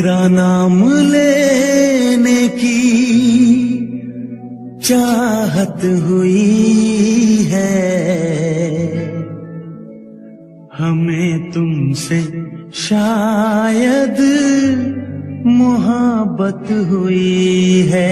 तेरा नाम लेने की चाहत हुई है, हमें तुमसे शायद मोहब्बत हुई है।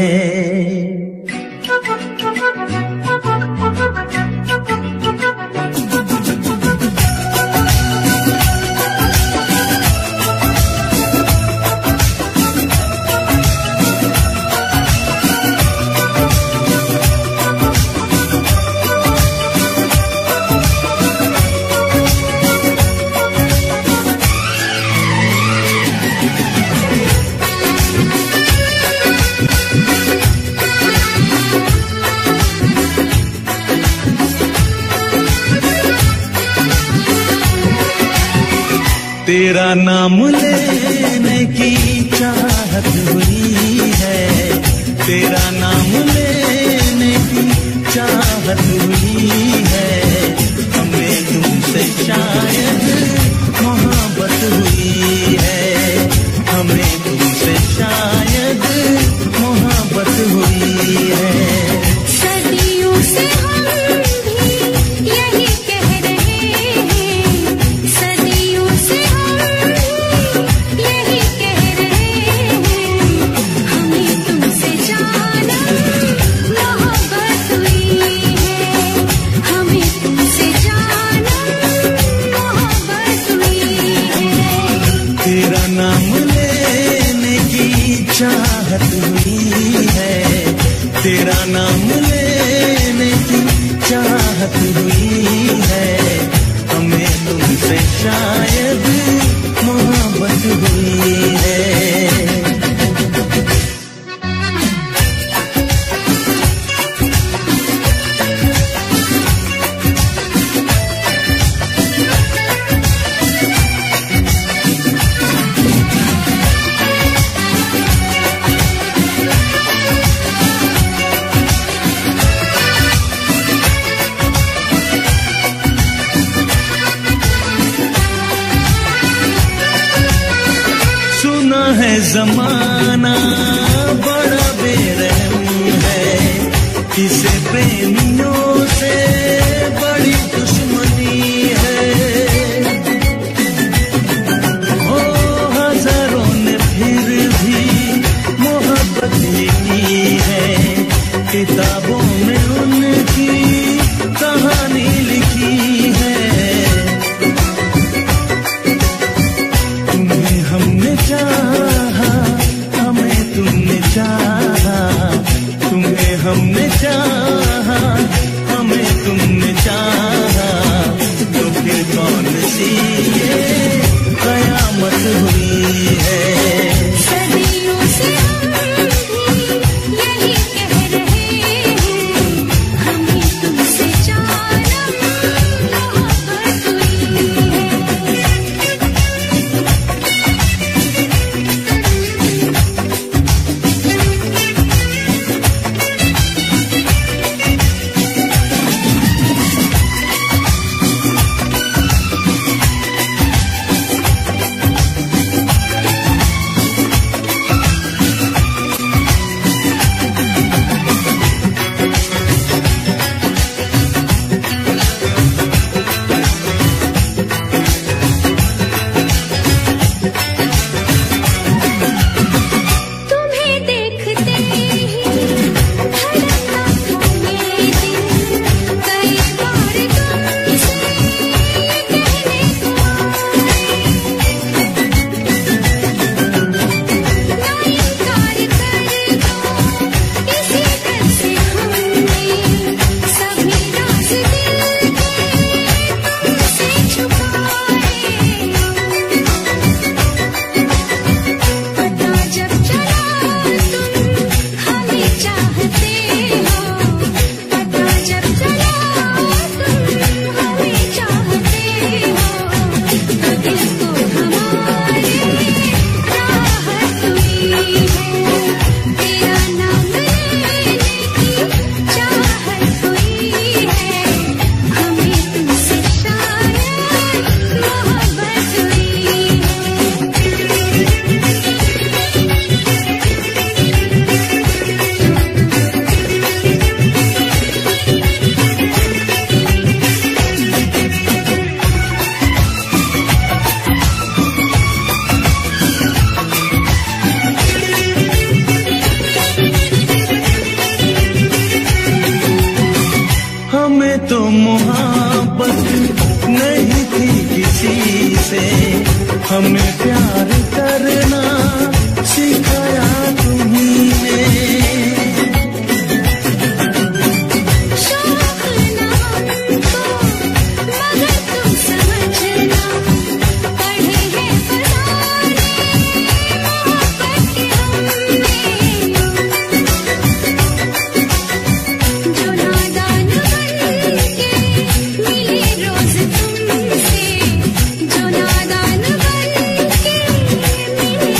तेरा नाम लेने की चाहत हुई है, तेरा नाम लेने की चाहत हुई है, हमें तुमसे शायद मोहब्बत हुई है, हमें तुमसे शायद मोहब्बत हुई है। सदियों से हम भी यही कह रहे हैं, सदियों से यही कह रहे हैं, हमें तुमसे जाना मोहब्बत हुई है, हमें तुमसे जाना मोहब्बत हुई है। तेरा नाम लेने की चाहत हुई है, तेरा नाम लेने की चाहत हुई है, हमें तुमसे शायद मोहब्बत हुई है। सुना है जमाना बड़ा बेरहम है, किसे प्रेमियों से बड़ी दुश्मनी है, ओ हजारों ने फिर भी मोहब्बत ही की है, किताबों में उनकी कहानी लिखी है। तुम्हें हमने चाहा, हमें तुमने चाहा, तुम्हें हमने चाहा, हमें तुमने चाहा, तो फिर कौन सी ये कयामत हुई है। सदियों से हम भी यही कह रहे हैं, हमें तुमसे जाना मोहब्बत हुई है। तो मोहब्बत नहीं थी किसी से, हमें प्यार करना सिखाया तुम्हीं शौक ना हमको मगर तुम समझना, पढ़े हैं फसाने मोहब्बत के हमने, जो नादान बनके मिले रोज तुमसे, जो नादान बनके मिले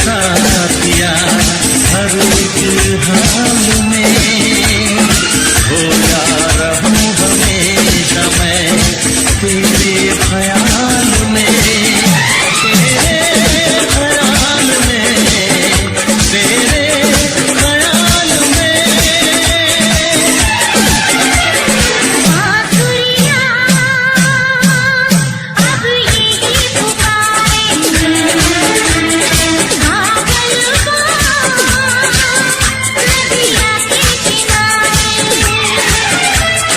साथिया हर एक हाल में खोया रहूं हमेशा मैं तेरे ख्याल में, तेरे ख्याल में, तेरे ख्याल में। बांसुरियां अब यही पुकारे, आगलवा नदिया के किनारे।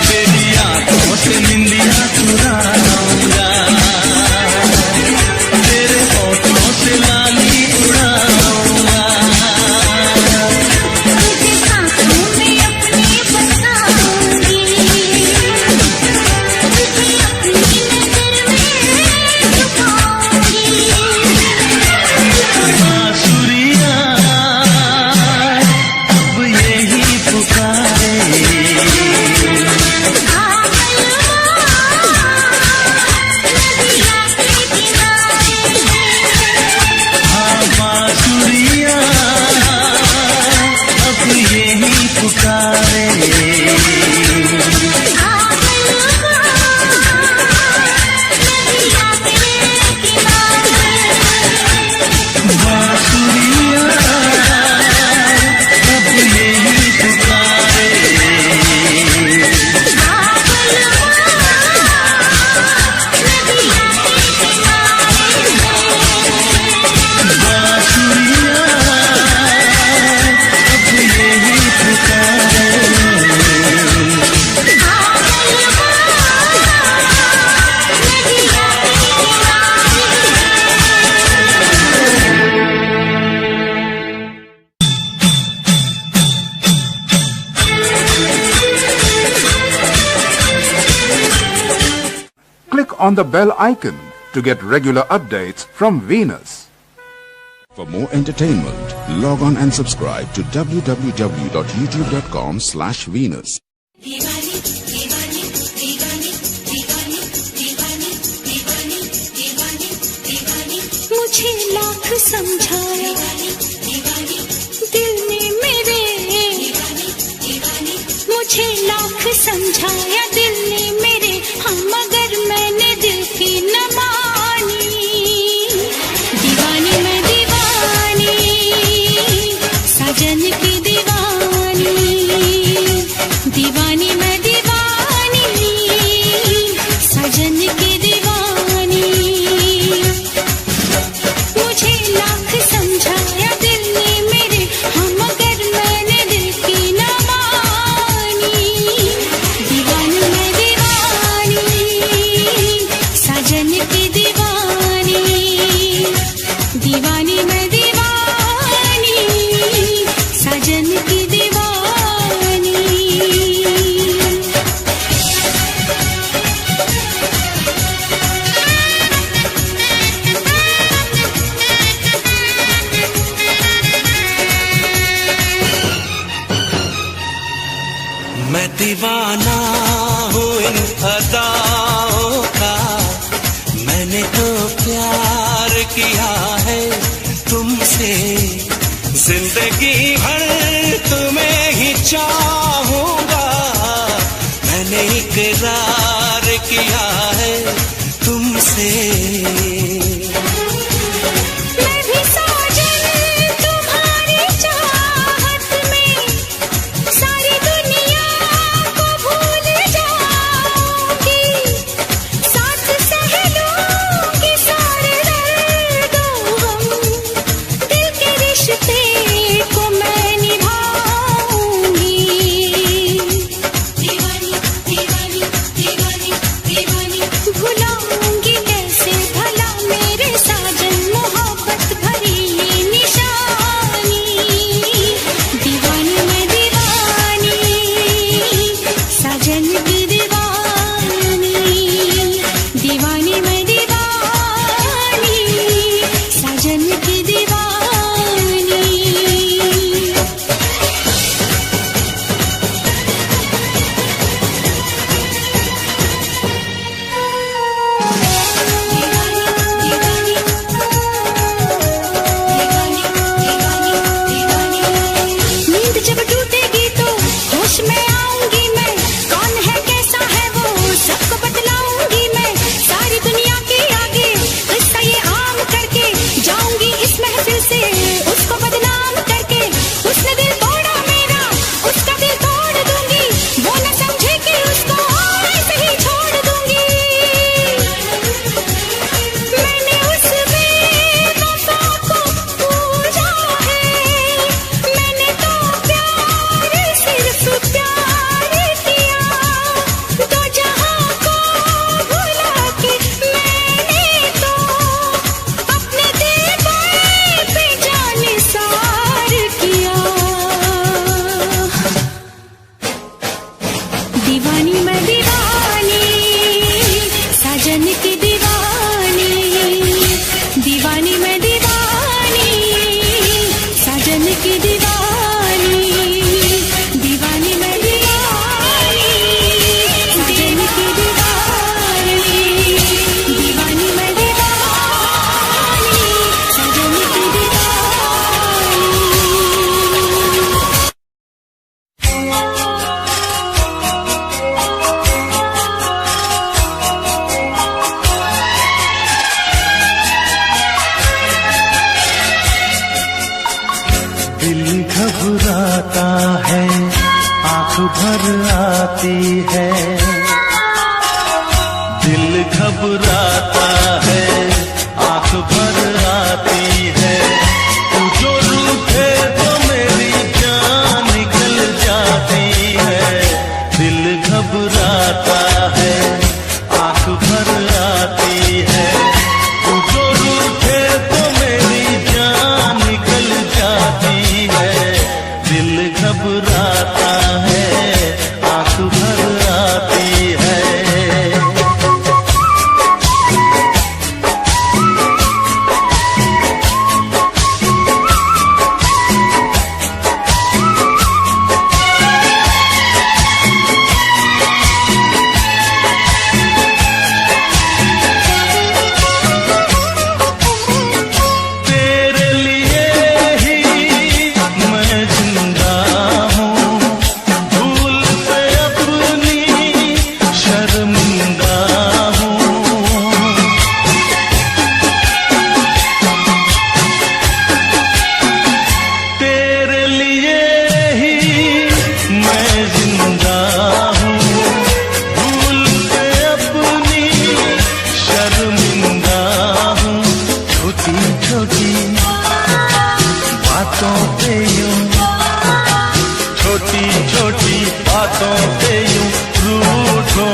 तेरी आंखों से निंदिया चुराऊंगा, तेरे होठों से लाली उड़ाऊंगा। तुझे सांसों में अपनी बसाऊंगी, तुझे अपनी नजर में छुपाऊंगी। बांसुरियां अब यही पुकारे, हाँ बांसुरियां अब यही पुकारे। बांसुरियां अब यही पुकारे। बांसुरियां अब यही पुकारे। Click on the bell icon to get regular updates from Venus. For more entertainment, log on and subscribe to www.youtube.com/Venus. मुझे लाख समझाया दिल ने मेरे, मुझे लाख समझाया दिल ने मेरे, हम मगर मैंने दिल की न मानी। दीवानी मैं दीवानी, साजन की दीवानी, दीवानी मैं दीवानी, साजन की दीवानी। मुझे लाख समझाया दिल ने मेरे, हम मगर मैंने दिल की न मानी। दीवानी मैं दीवानी, साजन की दीवानी, दीवानी मैं दीवानी, साजन की दीवानी। मैं दीवाना हूँ इन अदाओं का, मैंने तो प्यार किया है तुमसे, जिंदगी भर तुम्हें ही चाहूंगा। मैंने इकरार किया है तुमसे। मैं भी साजन तुम्हारी चाहत में सारी दुनिया को भूल जाऊंगी, साथ सह लूंगी सारे दर्दों हम, दिल के रिश्ते को मैं निभाऊंगी। दीवानी दीवानी दीवानी की दीवानी, दीवानी मैं दीवानी, सजन की दीवानी, दीवानी मैं दीवानी, सजन की दीवानी। दिल घबराता है, आंख भर आती है, दिल घबराता है, आंख भर आती है, तू जो रूठे तो मेरी जान निकल जाती है, दिल घबराता है, आंख भर आती है, तू जो रूठे तो मेरी जान निकल जाती है, दिल घबराता है, आंख भर आती है। तेरे लिए ही मैं जिंदा हूँ, भूल पे अपनी शर्मिंदा हूँ। तेरे लिए ही मैं जिंदा हूँ, भूल पे अपनी शर्मिंदा हूँ। छोटी छोटी बातों पे यूं, छोटी छोटी बातों पे यूं रूठो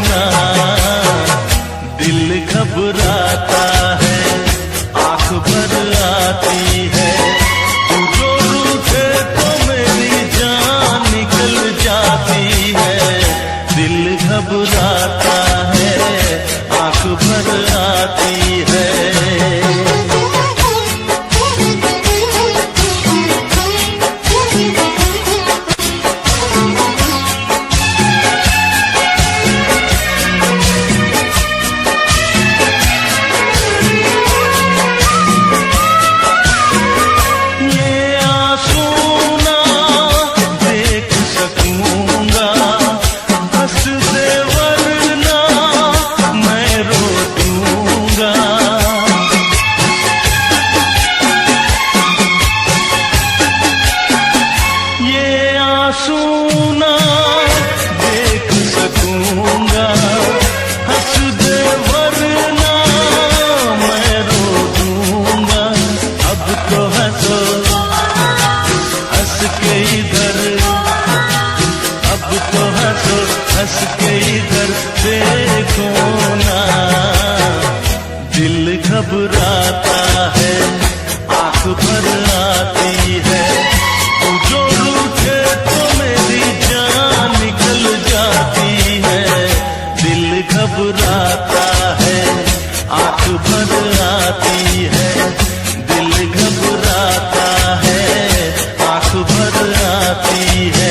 ना, दिल घबराता है, आंख भर आती है, तू जो रूठे तो मेरी जान निकल जाती है, दिल घबराता है, आंख भर आती है। ये आंसू ना देख सकूंगा, बस दे वरना मैं रो दूंगा। ये आंसू ना देख सकूंगा, हंस दे वरना मैं रो दूंगा। अब तो हंसो हंस के इधर, अब तो हंसो हंस के इधर देखो ना, दिल घबराता है, आंख भर आती है, तू जो रूठे तो मेरी जान निकल जाती है, दिल घबराता है, आंख भर आती है, दिल घबराता है, आंख भर आती है।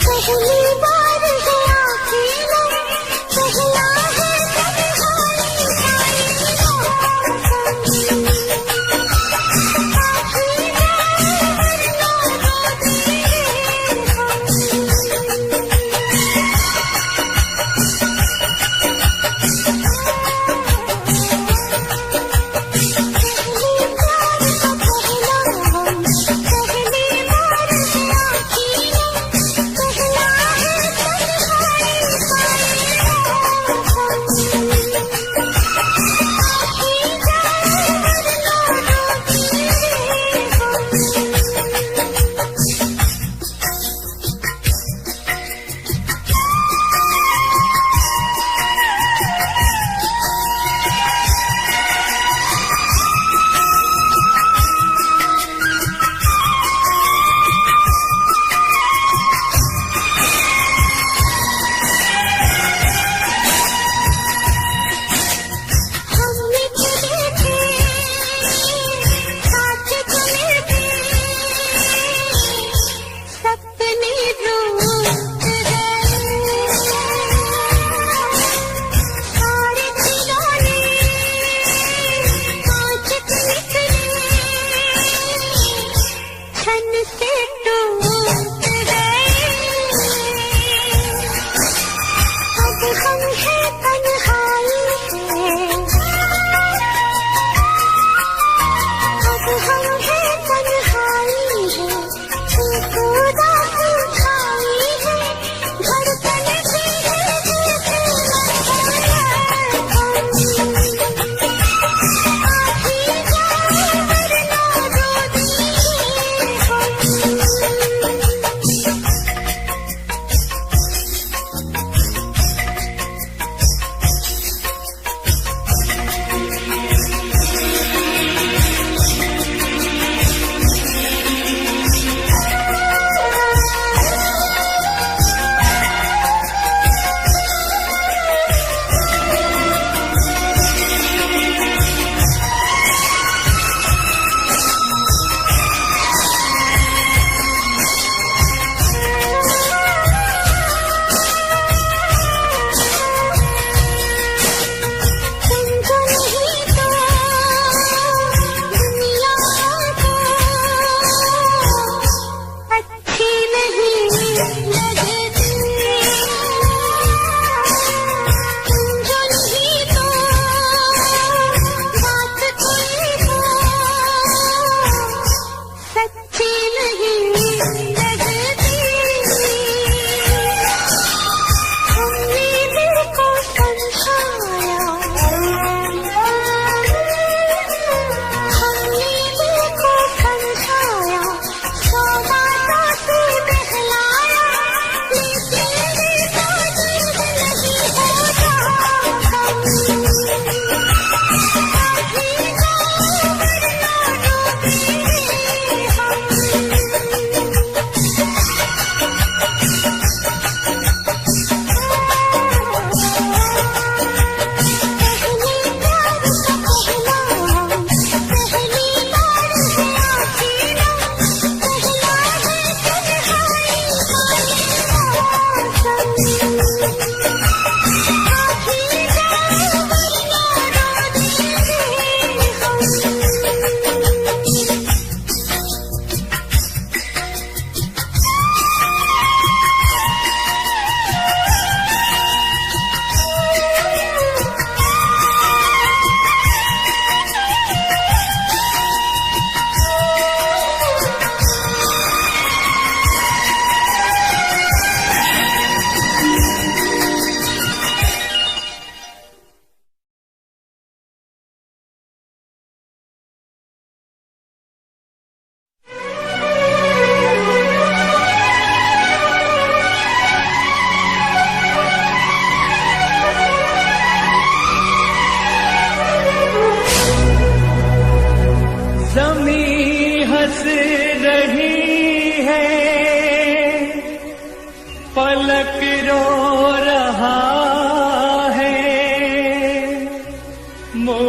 पहली बार है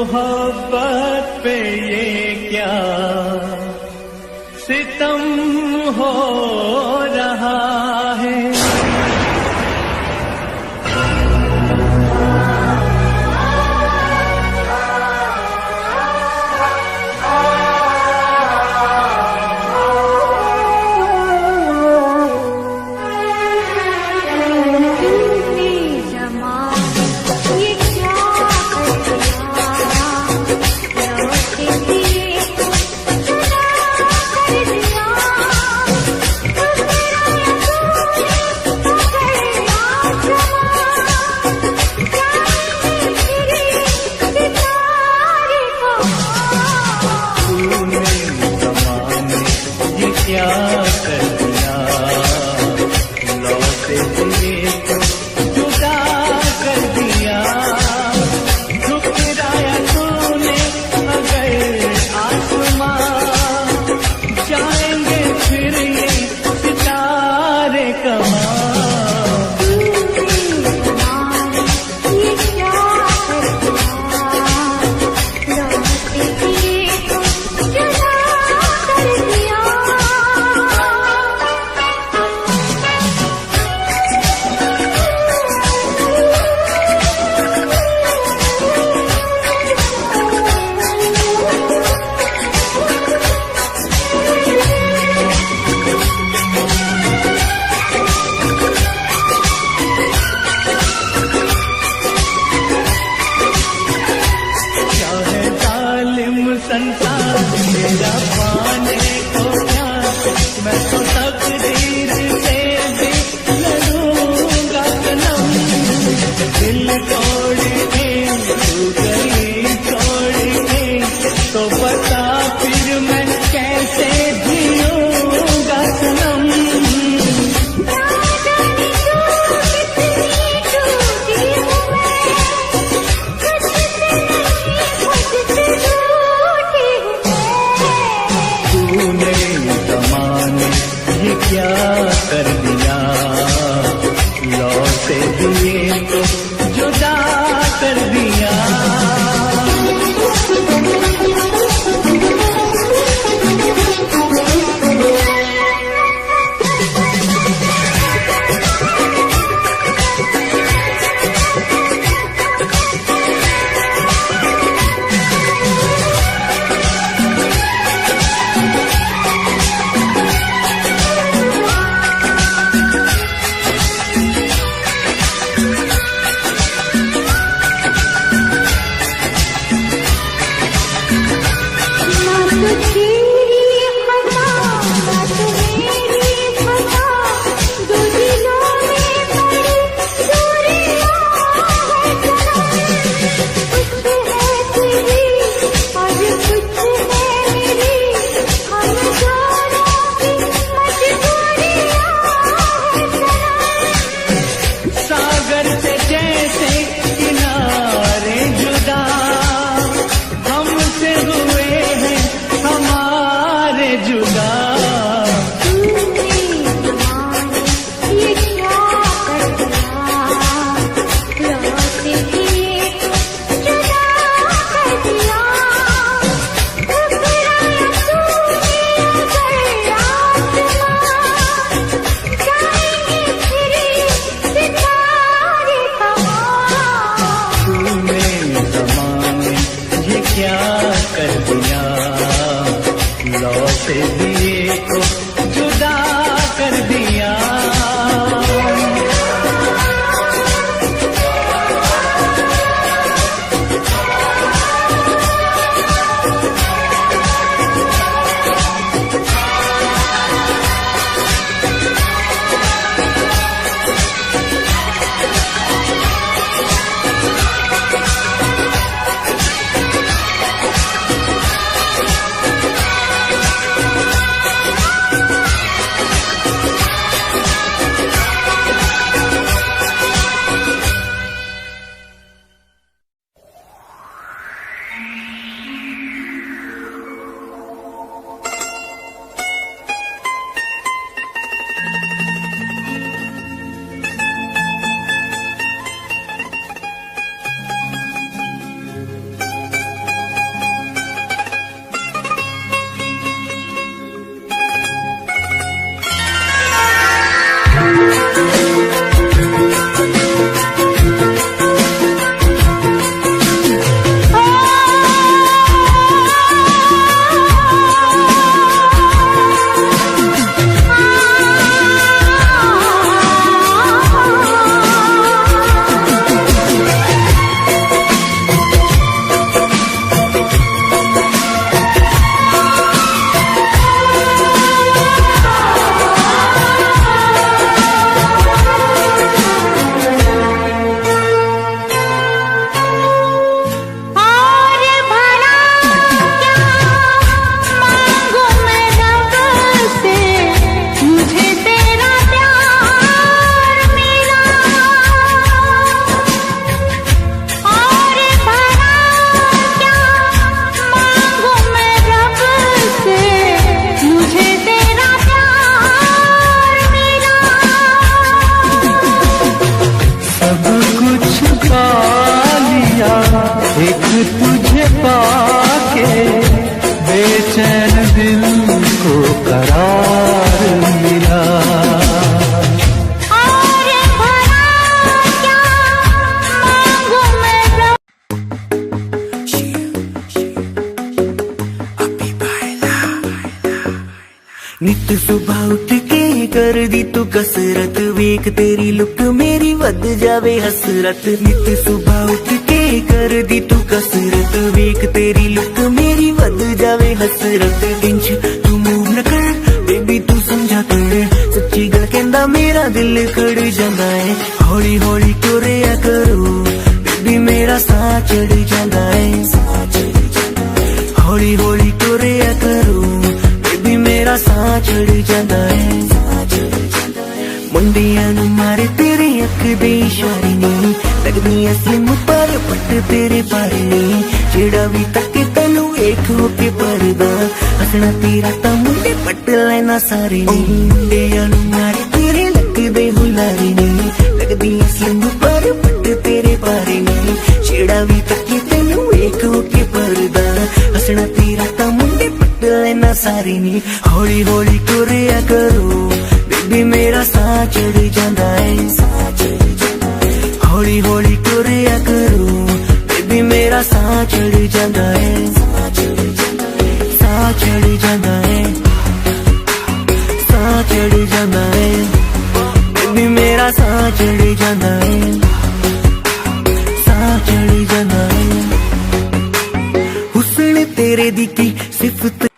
मोहब्बत पे ये क्या सितम हो रहा है। एक तुझे पाके बेचैन दिल को करार मिला। नित सुबह उठ के कर दी तू कसरत, वेख तेरी लुक मेरी वध जावे हसरत। नित सुबह उठ के कर दी तू कसरत, वेख तेरी लुक मेरी वध जावे हसरत। इंच तू मूव न कर बेबी तू समझा कर, सच्ची गल कहंदा मेरा दिल खड़ जांदा है। हौली हौली टुरिया करो बेबी मेरा साह चढ़ जांदा है। हौली हौली टुरिया करो बेबी मेरा साह चढ़ जांदा है। मुंडियां नूं मारे तेरे अख दे इशारे नहीं, लगदी असलिम पर पट तेरे बारे नहीं। जेड़ा भी तके तैनू वेख के परदा, हसना तेरा तां मुंडे पट लेना सारे नहीं। मुंडियां नूं मारे तेरे लगदे हुलारे नहीं, लगदी असलिम पर पट तेरे बारे नहीं। जेड़ा भी तके तैनू वेख के परदा, हसना तेरा तां मुंडे पट लेना सारे नहीं। हौली हौली टुरिया करो बेबी मेरा साह चढ़ जांदा है। हौली हौली टुरिया करो बेबी मेरा साह चढ़ जांदा है। साह चढ़ जांदा है, साह चढ़ जांदा है बेबी मेरा साह चढ़ जांदा है। साह चढ़ जांदा है। हुस्न तेरे दी की सिफत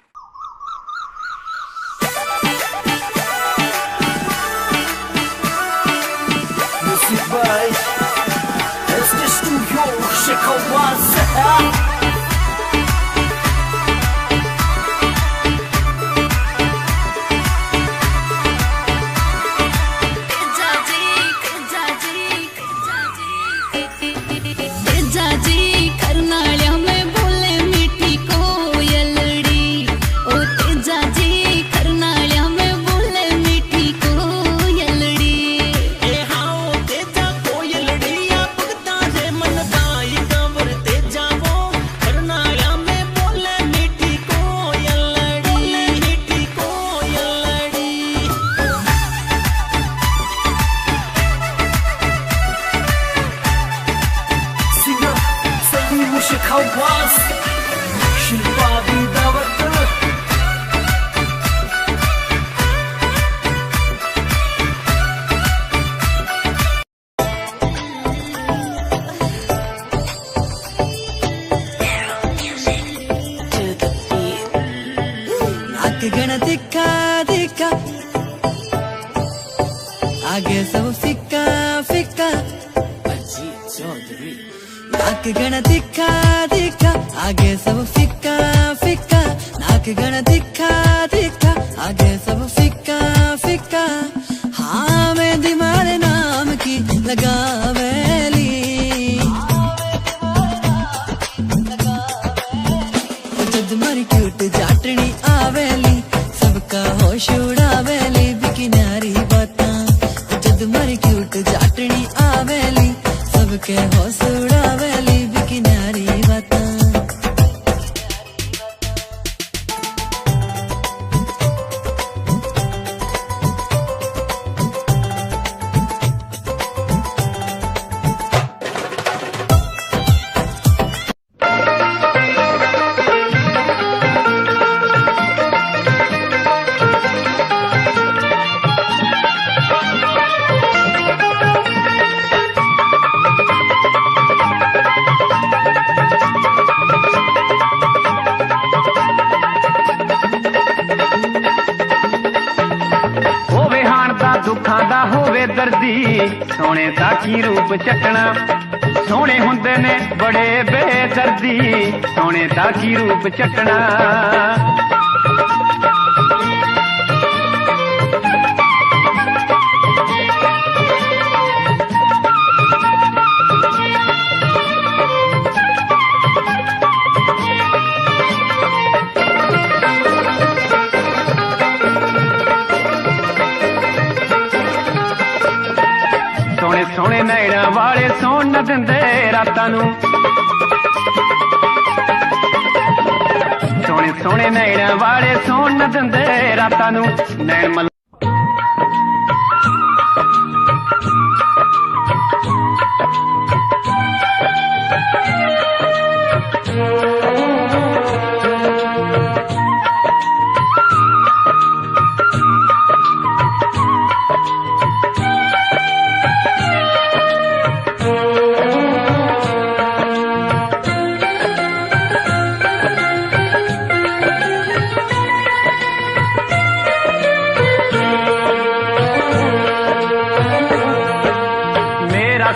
गण दिखा दिखा आगे सब फिक्का फिक्का। नाक गण दिखा दिखा आगे सब फिक्का फिक्का। नाक गण दिखा दिखा आगे सब फिक्का फिक्का। हाँ मैं दिमारे नाम की लगावेली, जद मारी क्यूट जाटनी आवेली, सबका होश उड़ावेली बिकिनारी बातां। जद मारी क्यूट जाटनी आवेली, सबके होश उड़ावेली बिकिनारी बातां। सोने दा की रूप चटना, सोने हुंदे ने बड़े बेदर्दी, सोने दा की रूप चटना। सोने सोने नैणा वाले सोन न दिंदे रातां नूं, काले नैण वाले सोन न दिंदे रातां नूं नैण मल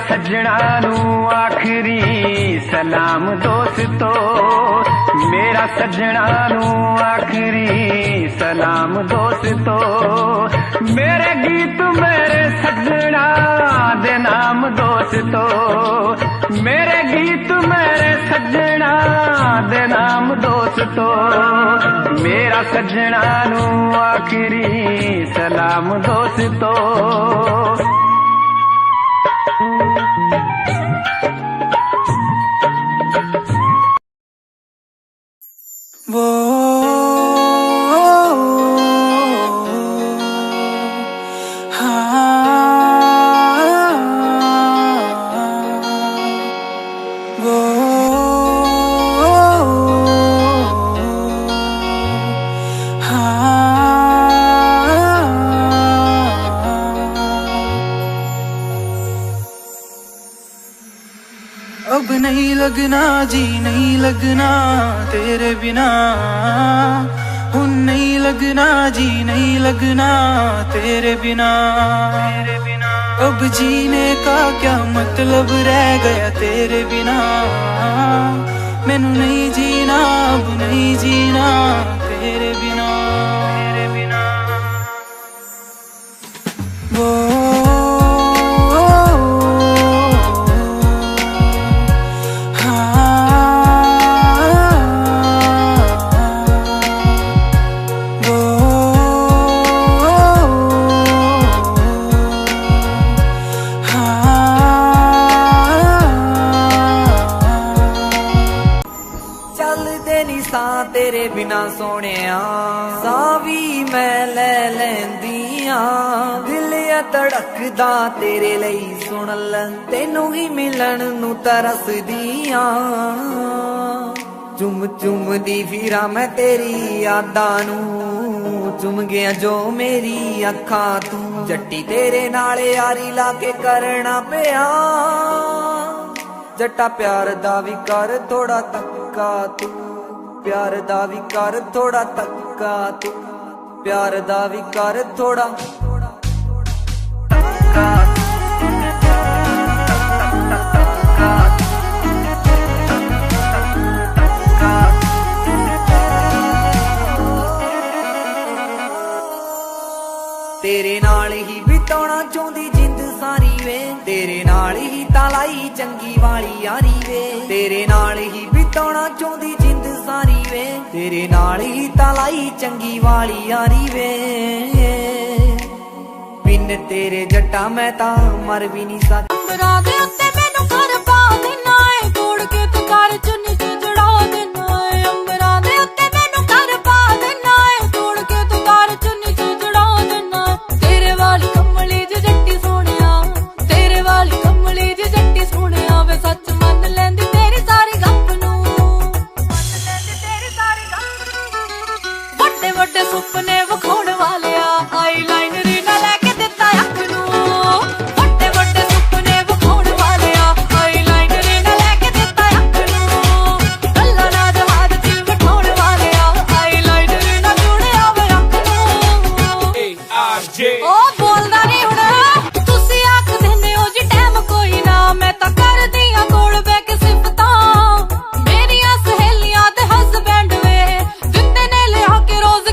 सजना नू आखिरी सलाम दोस्तों, मेरा सजना नू आखिरी सलाम दोस्तों, मेरे गीत मेरे सजना दे नाम दोस्तों, मेरे गीत मेरे सजना दे नाम दोस्तों, मेरा सजना नू आखिरी सलाम दोस्तों। वो अब नहीं लगना जी नहीं लगना तेरे बिना, हुन नहीं लगना जी नहीं लगना तेरे बिना, अब जीने का क्या मतलब रह गया तेरे बिना, मैनू नहीं जीना अब नहीं जीना तेरे बिना, तेरे बिना। वो तेरे बिना सोनिया सां भी मैं ले लैंदियां, दिल आ धड़कदा तेरे लई सुन ले, तेनू ही मिलन नू तरसदियां, चुम चुम दी फिरा मैं तेरी यादां नू, चुम गया जो मेरी अखां तू, जट्टी तेरे नाल यारी ला के करना पिया, जट्टा प्यार दा भी कर थोड़ा तक्का तू, प्यार दा भी कर थोड़ा तक्का तू, प्यार दा भी कर थोड़ा तक्का। तेरे नाल ही बिताना चाहती जिंद सारी वे, तेरे नाल ही तालाई चंगी वाली यारी वे, तेरे नाल ही बिताना चाहती जिंद सारी वे, तेरे नाल ही तालाई चंगी वाली यारी वे, बिन तेरे जट्टा मैं ता मर भी नहीं सकती। सुपने विखाउण वालिया आईलाइनर ना लैके दिता अख नू, वड्डे वड्डे सुपने विखाउण वालिया आईलाइनर ना लैके दिता अख नू, गल्लां ना जहाज च बिठाउण वालिया आईलाइनर ना जुड़िया वे अख नू। ओ बोलदा नहीं हुण तुसी आख देंदे हो जी टाइम कोई ना, मैं तां करदियां कोल बैठ के सिफतां, मेरियां सहेलियां ते हसबैंड वे दिंदे ने लिया के रोज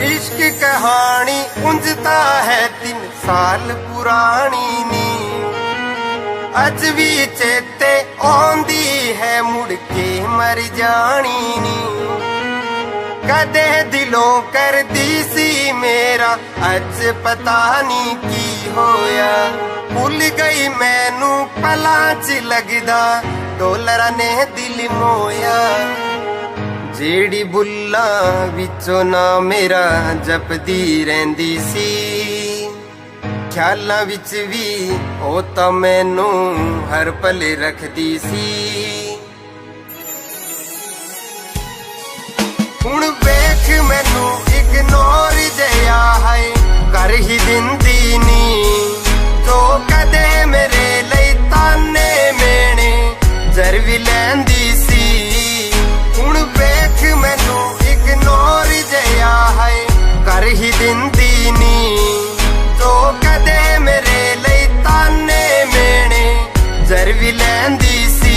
इश्क कहानी उंजता है 3 साल पुरानी नी, अज भी चेते आंदी है मुड़ के मर जानी नी, कदे दिलों कर दी सी मेरा अज पता नहीं की होया, भुल गई मैनू पलां च लगदा डॉलरां ने दिल मोया, ਜਿਹੜੀ ਬੁੱਲਾਂ ਵਿੱਚੋਂ ਨਾ ਮੇਰਾ ਜਪਦੀ ਰਹਿੰਦੀ ਸੀ ਖਿਆਲਾਂ ਵਿੱਚ ਵੀ ਉਹ ਤਾਂ ਮੈਨੂੰ ਹਰ ਪਲ ਰੱਖਦੀ ਸੀ ਹੁਣ ਵੇਖ ਮੈਨੂੰ ਇਗਨੋਰ ਜਿਹਾ ਹੈ ਕਰ ਹੀ ਦਿੰਦੀ ਨੀ ਜੋ ਕਦੇ ਮੇਰੇ ਲਈ ਤਾਨੇ ਮੇਣੇ ਜ਼ਰ ਵੀ ਲੈਂਦੀ ਸੀ ਹੁਣ ਵੇਖ ਮੈਨੂੰ ਇਗਨੋਰ ਜਿਹਾ ਹੈ ਕਰ ਹੀ ਦਿੰਦੀ ਨੀ ਜੋ ਕਦੇ ਮੇਰੇ ਲਈ ਤਾਨੇ ਮੇਣੇ ਜ਼ਰ ਵੀ ਲੈਂਦੀ ਸੀ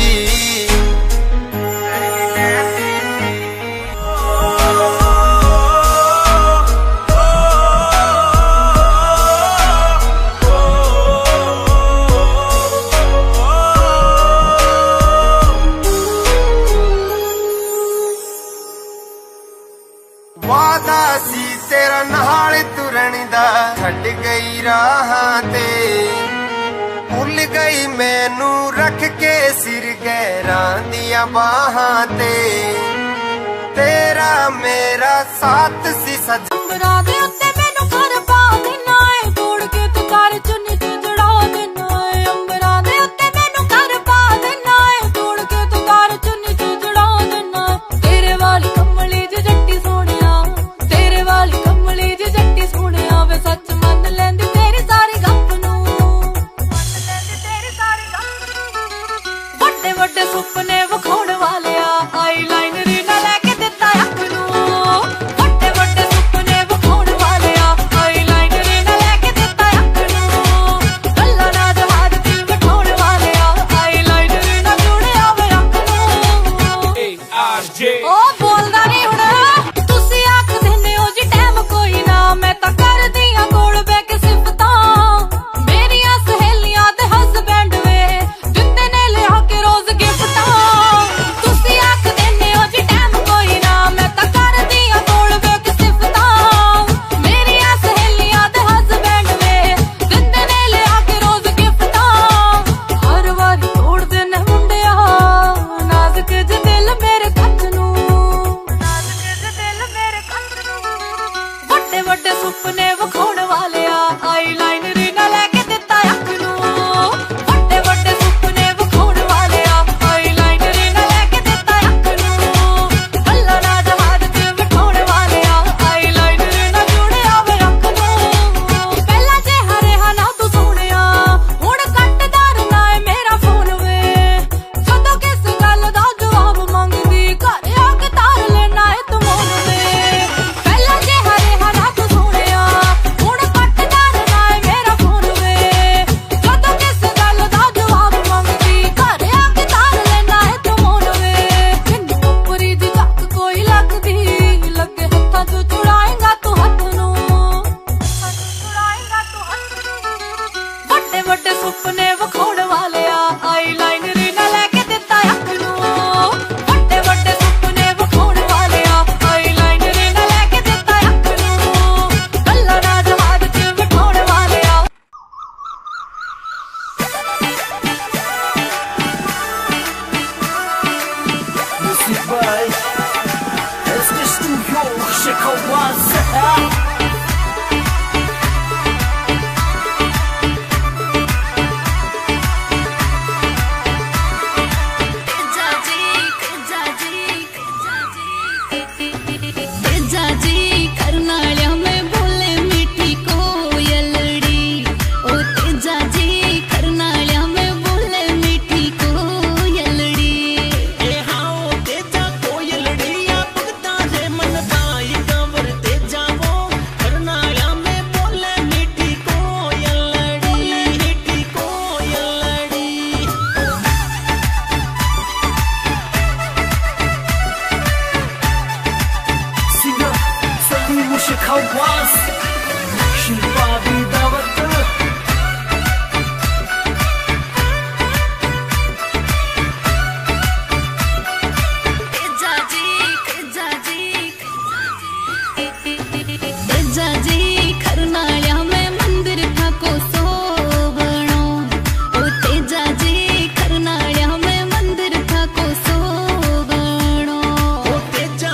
ਵਾਦਾ ਸੀ ਤੇਰਾ ਨਾਲ ਤੁਰਨ ਦਾ ਛੱਡ ਗਈ ਰਾਹਾਂ ਤੇ ਭੁੱਲ ਗਈ ਮੈਨੂੰ ਰੱਖ ਕੇ ਸਿਰ ਗਹਿਰਾਂ ਦੀਆਂ ਬਾਹਾਂ ਤੇ ਤੇਰਾ ਮੇਰਾ ਸਾਥ ਸੀ ਸੱਜਣਾ ਅੰਬਰਾਂ ਦੇ ਉੱਤੇ ਮੈਨੂੰ ਘਰ ਪਾ ਦੇਣਾ ਏ ਤੋੜ ਕੇ ਤੂੰ ਕਰ ਚੁੰਨੀ ਤੇ ਜੜਾ ਦੇਣਾ ਏ ਅੰਬਰਾਂ ਦੇ ਉੱਤੇ ਮੈਨੂੰ ਘਰ ਪਾ ਦੇਣਾ ਏ ਤੋੜ ਕੇ ਤੂੰ ਕਰ ਚੁੰਨੀ ਤੇ ਜੜਾ ਦੇਣਾ ਤੇਰੇ ਵਾਲੀ ਕਮਲੀ ਜਿਹੀ ਜੱਟੀ ਸੋਹਣਿਆ ਤੇਰੇ ਵਾਲੀ ਕਮਲੀ ਜਿਹੀ ਜੱਟੀ ਸੋਹਣਿਆ ਵੇ ਸੱਚ ਮੰਨ ਲੈਂਦੀ ਤੇਰੀ ਸਾਰੀ ਗੱਪ ਨੂੰ ਮੰਨ ਲੈਂਦੀ ਤੇਰੀ ਸਾਰੀ ਗੱਪ ਵੱਡੇ ਵੱਡੇ ਸੁਪਨੇ ਵਿਖਾਉਣ ਵਾਲਿਆ ਆਈਲਾਈਨਰ ਨਾ ਲੈ ਕੇ ਦਿੱਤਾ ਅੱਖ ਨੂੰ ਵੱਡੇ ਵੱਡੇ ਸੁਪਨੇ ਵਿਖਾਉਣ ਵਾਲਿਆ ਆਈਲਾਈਨਰ ਨਾ ਲੈ ਕੇ ਦਿੱਤਾ ਅੱਖ ਨੂੰ ਗੱਲਾਂ ਨਾ ਜਹਾਜ਼ ਦਿਲ ਬਿਠਾਉਣ ਵਾਲਿਆ ਆਈਲਾਈਨਰ ਨਾ ਜੁੜਿਆ ਵੇ ਅੱਖ ਨੂੰ ਉਹ ਬੋਲਦਾ ਨਹੀਂ ਹੁਣ ਤੁਸੀਂ ਆਖਦੇ ਨੇ ਉਹ ਜੀ ਟਾਈਮ ਕੋਈ ਨਾ ਮੈਂ ਤਾਂ ਕਰਦੀ ਆ ਕੋਲ ਬੈ ਕੇ ਸਿਫਤਾਂ ਮੇਰੀਆਂ ਸਹੇਲੀਆਂ ਤੇ ਹਸਬੈਂਡ ਵੇ ਦਿੰਦੇ ਨੇ ਲਿਆ ਕੇ ਰੋਜ਼ ਗਿਫਟਾਂ ਤੁਸੀਂ ਆਖਦੇ ਨੇ ਉਹ ਜੀ ਟਾਈਮ ਕੋਈ ਨਾ ਮੈਂ ਤਾਂ ਕਰਦੀ ਆ ਕੋਲ ਬੈ ਕੇ ਸਿਫਤਾਂ ਮੇਰੀਆਂ ਸਹੇਲੀਆਂ ਤੇ ਹਸਬੈਂਡ ਵੇ ਦਿੰਦੇ ਨੇ ਲਿਆ ਕੇ ਰੋਜ਼ ਗਿਫਟਾਂ ਹਰ ਵਾਰੀ ਤੋੜਦੇ ਨੇ ਮੁੰਡਿਆ ਨਾਜ਼ੁਕ ਜਿਹਾ ਦਿਲ ਮੇਰੇ ਕੱਚ ਨੂੰ ਨਾਜ਼ੁਕ ਜਿਹਾ ਦਿਲ ਮੇਰੇ ਕੱਚ ਨੂੰ ਵੱਡੇ ਵੱਡੇ ਸੁਪਨੇ ਵਿਖਾਉਣ ਵਾਲਿਆ ਆਈਲਾਈਨਰ ਨਾ ਲੈ ਕੇ ਦਿੱਤਾ ਅੱਖ ਨੂੰ ਵੱਡੇ ਵੱਡੇ ਸੁਪਨੇ ਵਿਖਾਉਣ ਵਾਲਿਆ ਆਈਲਾਈਨਰ ਨਾ ਲੈ ਕੇ ਦਿੱਤਾ ਅੱਖ ਨੂੰ ਗੱਲਾਂ ਨਾ ਜਹਾਜ਼ ਤੇ ਬਿਠਾਉਣ ਵਾਲਿਆ ਆਈਲਾਈਨਰ ਨਾ ਜੁੜਿਆ ਵੇ ਅੱਖ ਨੂੰ ਪਹਿਲਾਂ ਜੇ ਹਰਿਆ ਨਾ ਤੂੰ ਸੋਹਣਿਆ ਹੁਣ ਕੱਟਦਾ ਰਹਿਣਾ ਏ ਮੇਰਾ ਫੋਨ ਵੇ ਜਦੋਂ ਕਿਸ ਗੱਲ ਦਾ ਜਵਾਬ ਮੰਗਦੀ ਘਰ ਆ ਕੇ ਤਾਰ ਲੈਣਾ ਏ ਤੂੰ ਮੋਨ ਵੇ ਪਹਿਲਾਂ ਜੇ ਹਰਿਆ ਨਾ ਤੂੰ ਸੋਹਣਿਆ ਹੁਣ ਕੱਟਦਾ ਰਹਿਣਾ ਏ ਮੇਰਾ ਫੋਨ ਵੇ ਜਦੋਂ ਕਿਸ ਗੱਲ ਦਾ ਜਵਾਬ ਮੰਗਦੀ ਘਰ ਆ ਕੇ ਤਾਰ ਲੈਣਾ ਏ ਤੂੰ ਮੋਨ ਵੇ ਮੈਨੂੰ ਉੱਪਰੀ ਦੀ ਧੱਕ ਕੋਈ ਲੱਗਦੀ ਲੱਗੇ ਹੱਥਾਂ ਤੋਂ ਚੁੜਾਏਂਗਾ ਤੂੰ ਹੱਥ ਨੂੰ ਚੁੜਾਏਂਗਾ ਤੂੰ ਹੱਥ ਨੂੰ ਵੱਡੇ ਵੱਡੇ ਸੁਪਨੇ ਵਿਖਾਉਣ ਵਾਲਿਆ ਆਈਲਾਈਨਰ ਨਾ ਲੈ ਕੇ ਦਿੱਤਾ ਅੱਖ ਨੂੰ ਵੱਡੇ ਵੱਡੇ ਸੁਪਨੇ ਵਿਖਾਉਣ ਵਾਲਿਆ ਆਈਲਾਈਨਰ ਨਾ ਲੈ ਕੇ ਦਿੱਤਾ ਅੱਖ ਨੂੰ ਗੱਲਾਂ ਨਾ ਜਹਾਜ਼ 'ਚ ਬਿਠਾਉਣ ਵਾਲਿਆ तेजाजी करनाळ्या में बोले मीठी कोयलड़ी ओ तेजाजी करनाळ्या में बोले मीठी कोयलड़ी ए हाओ तेजा कोयलड़ी या भगता रे मन दाई गवर तेजा वो करनाळ्या में बोले मीठी कोयलड़ी मीठी कोयलड़ी Singer Salim Shikhawas Shilpa Bidawat Tejaji करनाळ्या में मंदिर था को सोवणो ओ तेजाजी करनाळ्या में मंदिर था को सोवणो ओ तेजा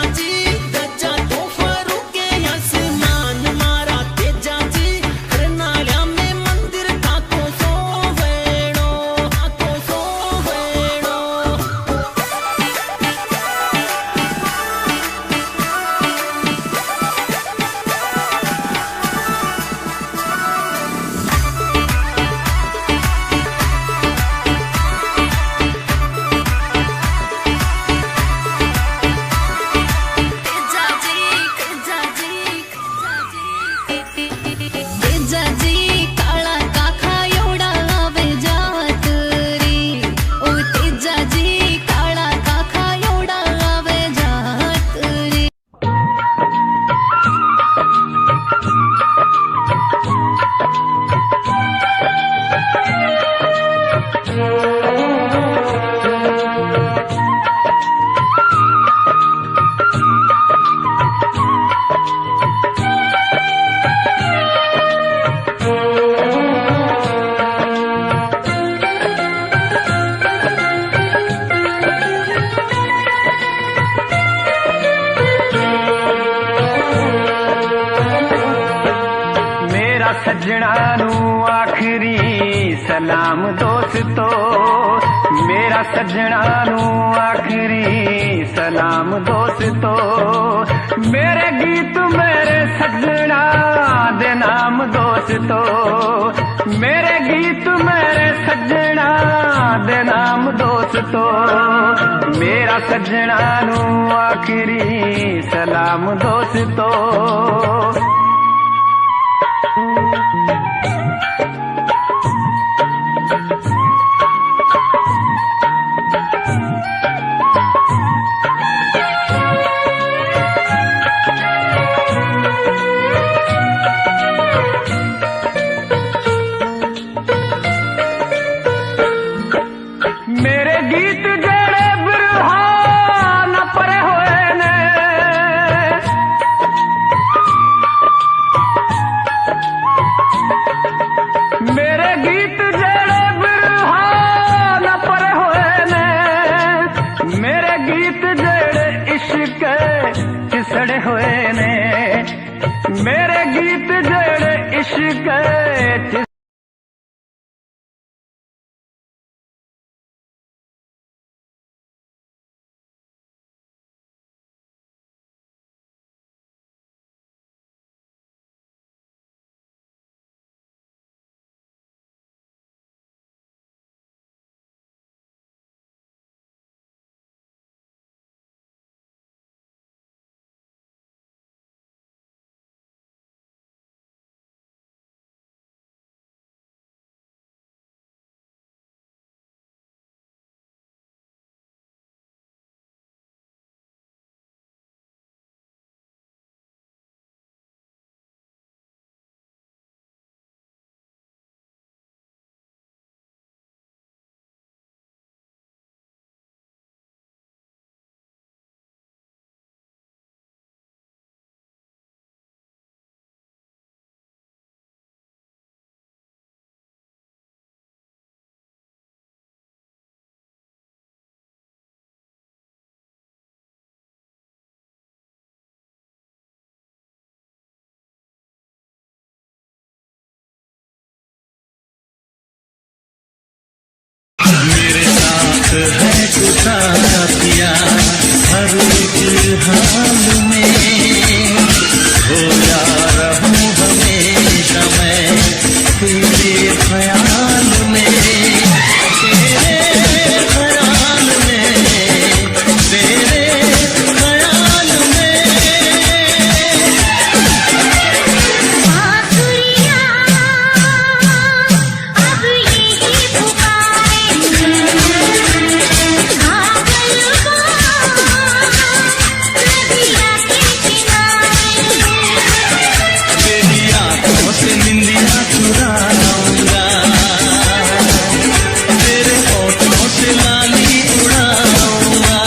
सजना नू आखिरी सलाम दोस्तों, मेरा सजना नू आखिरी सलाम दोस्तों, मेरे गीत मेरे सजना दे नाम दोस्तों, मेरे गीत मेरे सजना दे नाम दोस्तों, मेरा सजना नू आखिरी सलाम दोस्तों। मेरे गीत जड़े बिरहा न परे होए ने, मेरे गीत जड़े बिरहा न परे होए ने, मेरे गीत जड़े इश्क चिसड़े होए ने, मेरे गीत जड़े इश्क है खुदा पिया हर एक हाल में, खोया रहूं हमेशा मैं तेरे ख्याल में, तेरे ख्याल में, तेरे ख्याल में। बांसुरियां अब यही पुकारे, तेरी आंखों से निंदिया चुराऊंगा, तेरे होठों से लाली उड़ाऊंगा,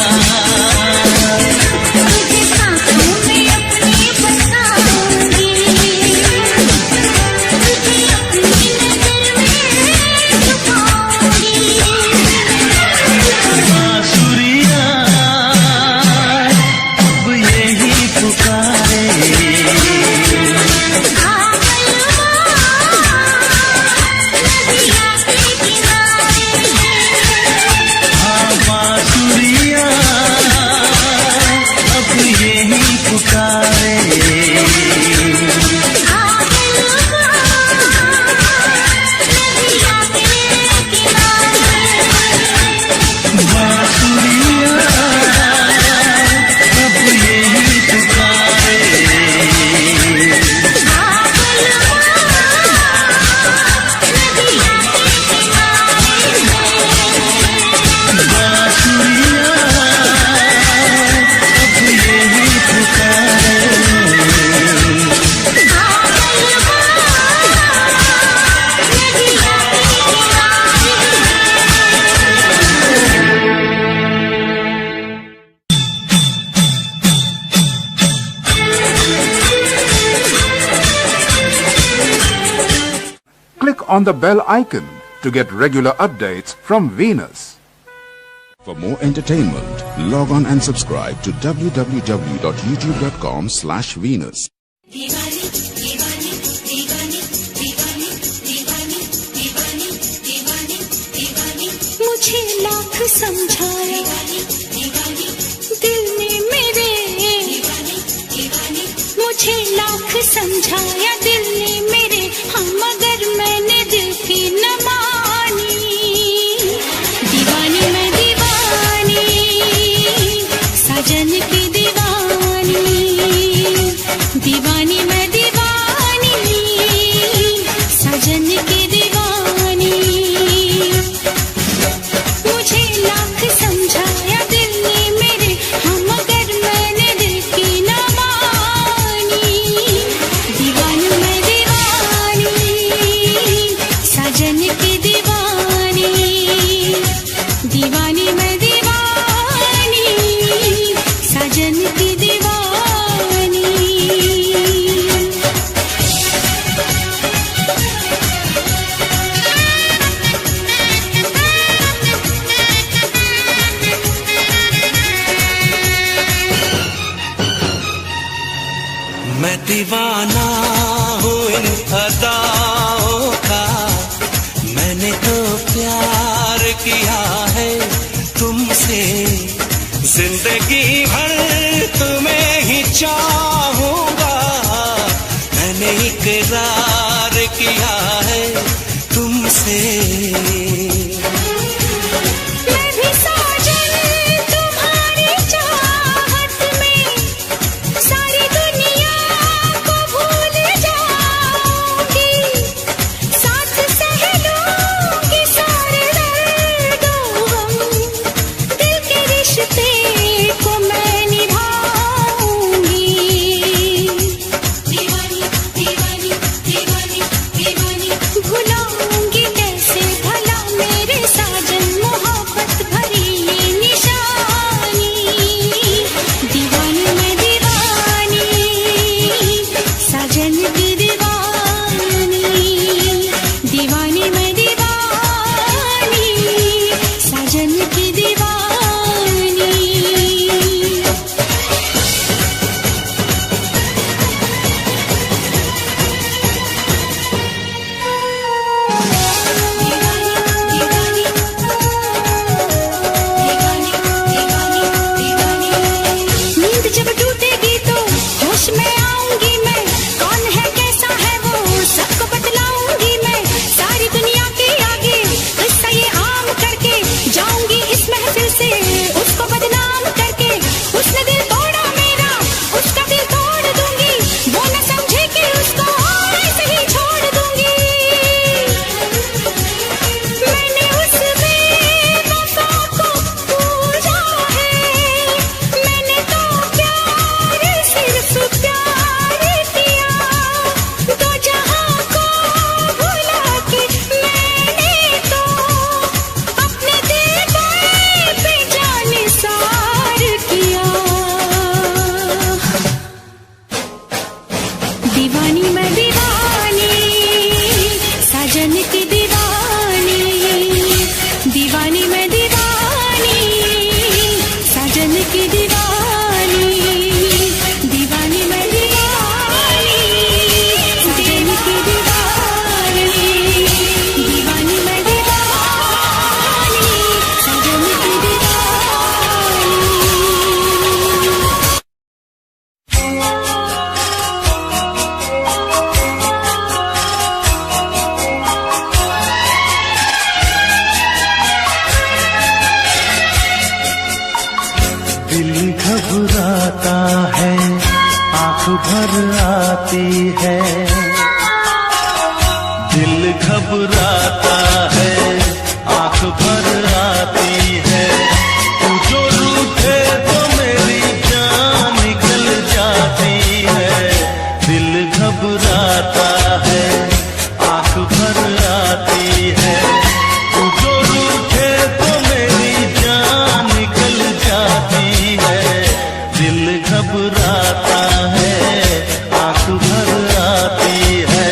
तुझे सांसों में अपनी बसाऊंगी, तुझे अपनी नजर में छुपाऊंगी। बांसुरियां अब यही पुकारे, हाँ बांसुरियां अब यही पुकारे, बांसुरियां अब यही पुकारे। Click on the bell icon to get regular updates from Venus. For more entertainment, log on and subscribe to www.youtube.com/Venus. दीवानी दीवानी दीवानी दीवानी समझाया दिल ने मेरे, मुझे लाख समझाया दिल ने मेरे, हाँ मगर मैंने दिल की न मानी। दीवानी मैं दीवानी, साजन की दीवानी, दीवानी मैं दीवानी, साजन की दीवानी। मुझे लाख समझाया दिल ने मेरे, हाँ मगर मैंने दिल की न मानी। दीवानी मैं दीवानी, साजन की दीवानी, दीवानी मैं दीवानी, साजन की दीवानी। मैं दीवाना हूँ इन अदाओं का, मैंने तो प्यार किया है तुमसे, जिंदगी भर तुम्हें ही चाहूंगा, मैंने इकरार किया है तुमसे। मैं भी साजन तुम्हारी चाहत में, सारी दुनिया को भूल जाऊंगी, साथ सह लूंगी सारे दर्दों हम, दिल के रिश्ते को मैं निभाऊंगी। दीवानी दीवानी दीवानी दीवानी, भुलाऊंगी कैसे भला मेरे साजन मोहब्बत भरी ये निशानी। दीवानी मैं दीवानी, साजन की दीवानी, दीवानी मैं दीवानी, साजन की दीवानी। नींद जब टूटेगी तो होश में आऊंगी मैं, कौन है कैसा है वो सबको बतलाऊंगी मैं, सारी दुनिया के आगे किस्सा ये आम करके जाऊंगी इस महफिल से उसको बदनाम करके। उसने दिल तोड़ा मेरा, उसका दिल तोड़ दूंगी, वो न समझे कि उसको ऐसे ही छोड़ दूंगी। मैंने उस बेवफा को पूजा है, मैंने तो प्यार सिर्फ प्यार किया, दो जहां को भुला के मैंने तो अपने दिल पे जान सार किया। दीवानी मैं दीवानी, साजन की दीवानी, दीवानी मैं दीवानी, साजन की दीवानी, दीवानी मैं दीवानी, साजन की दीवानी, दीवानी मैं दीवानी, साजन की दीवानी। दिल घबराता है, आंख भर आती है, दिल घबराता है, आंख भर आती है, तू जो रूठे तो मेरी जान निकल जाती है, दिल घबराता है, आंख भर आती है, तू जो रूठे तो मेरी जान निकल जाती है, दिल घबराता है, आंख भर आती है।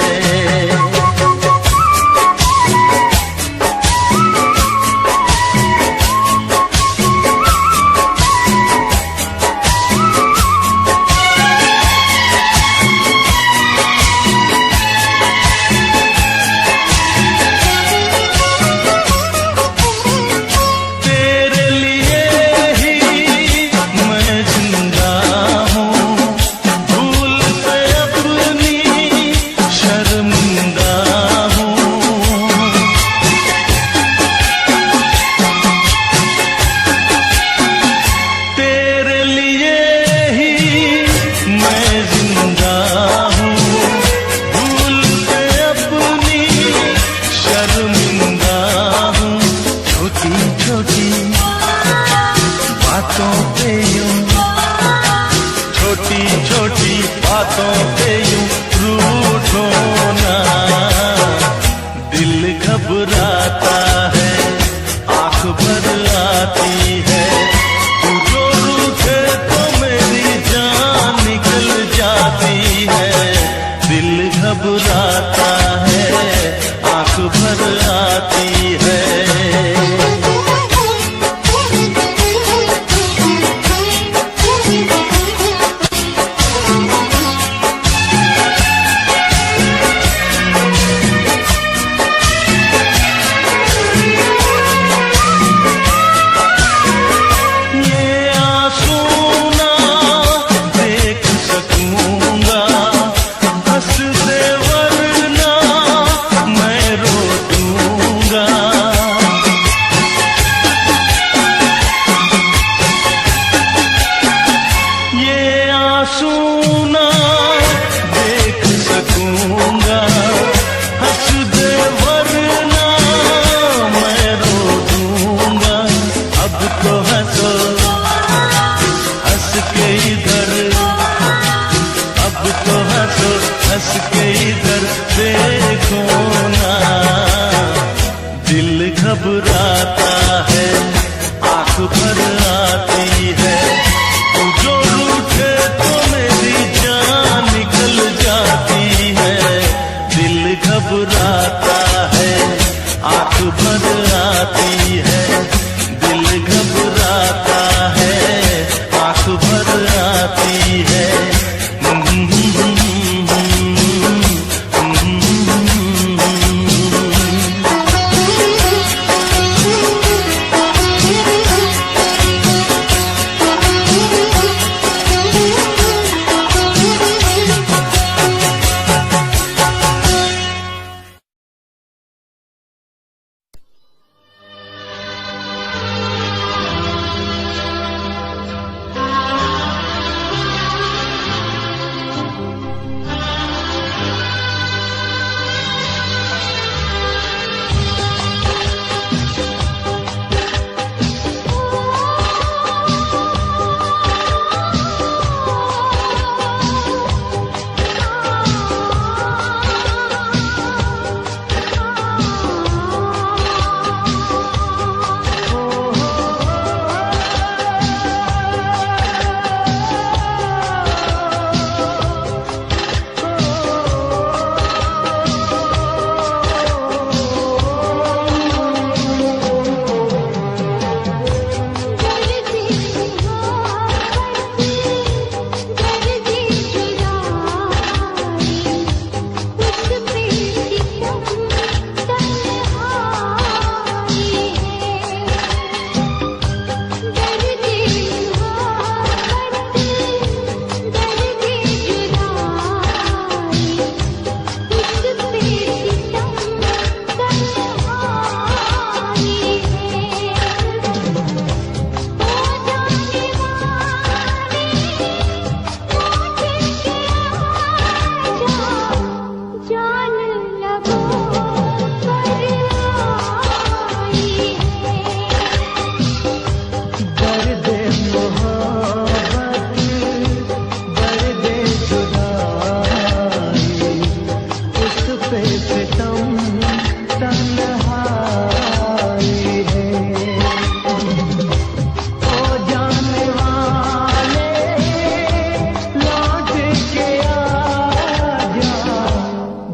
पे यूं, छोटी छोटी बातों पे यूं रूठो ना। दिल घबराता है, आंख भर आती है, तू जो रूठे तो मेरी जान निकल जाती है। दिल घबराता है, आंख भर आती है। हंस के इधर देखो ना। दिल घबराता है, आंख भर आती है, तू जो रूठे तो मेरी जान निकल जाती है। दिल घबराता है, आंख भर आती है, दिल घबराता है, आंख भर आती है।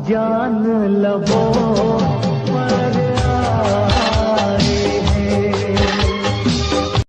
जान लबों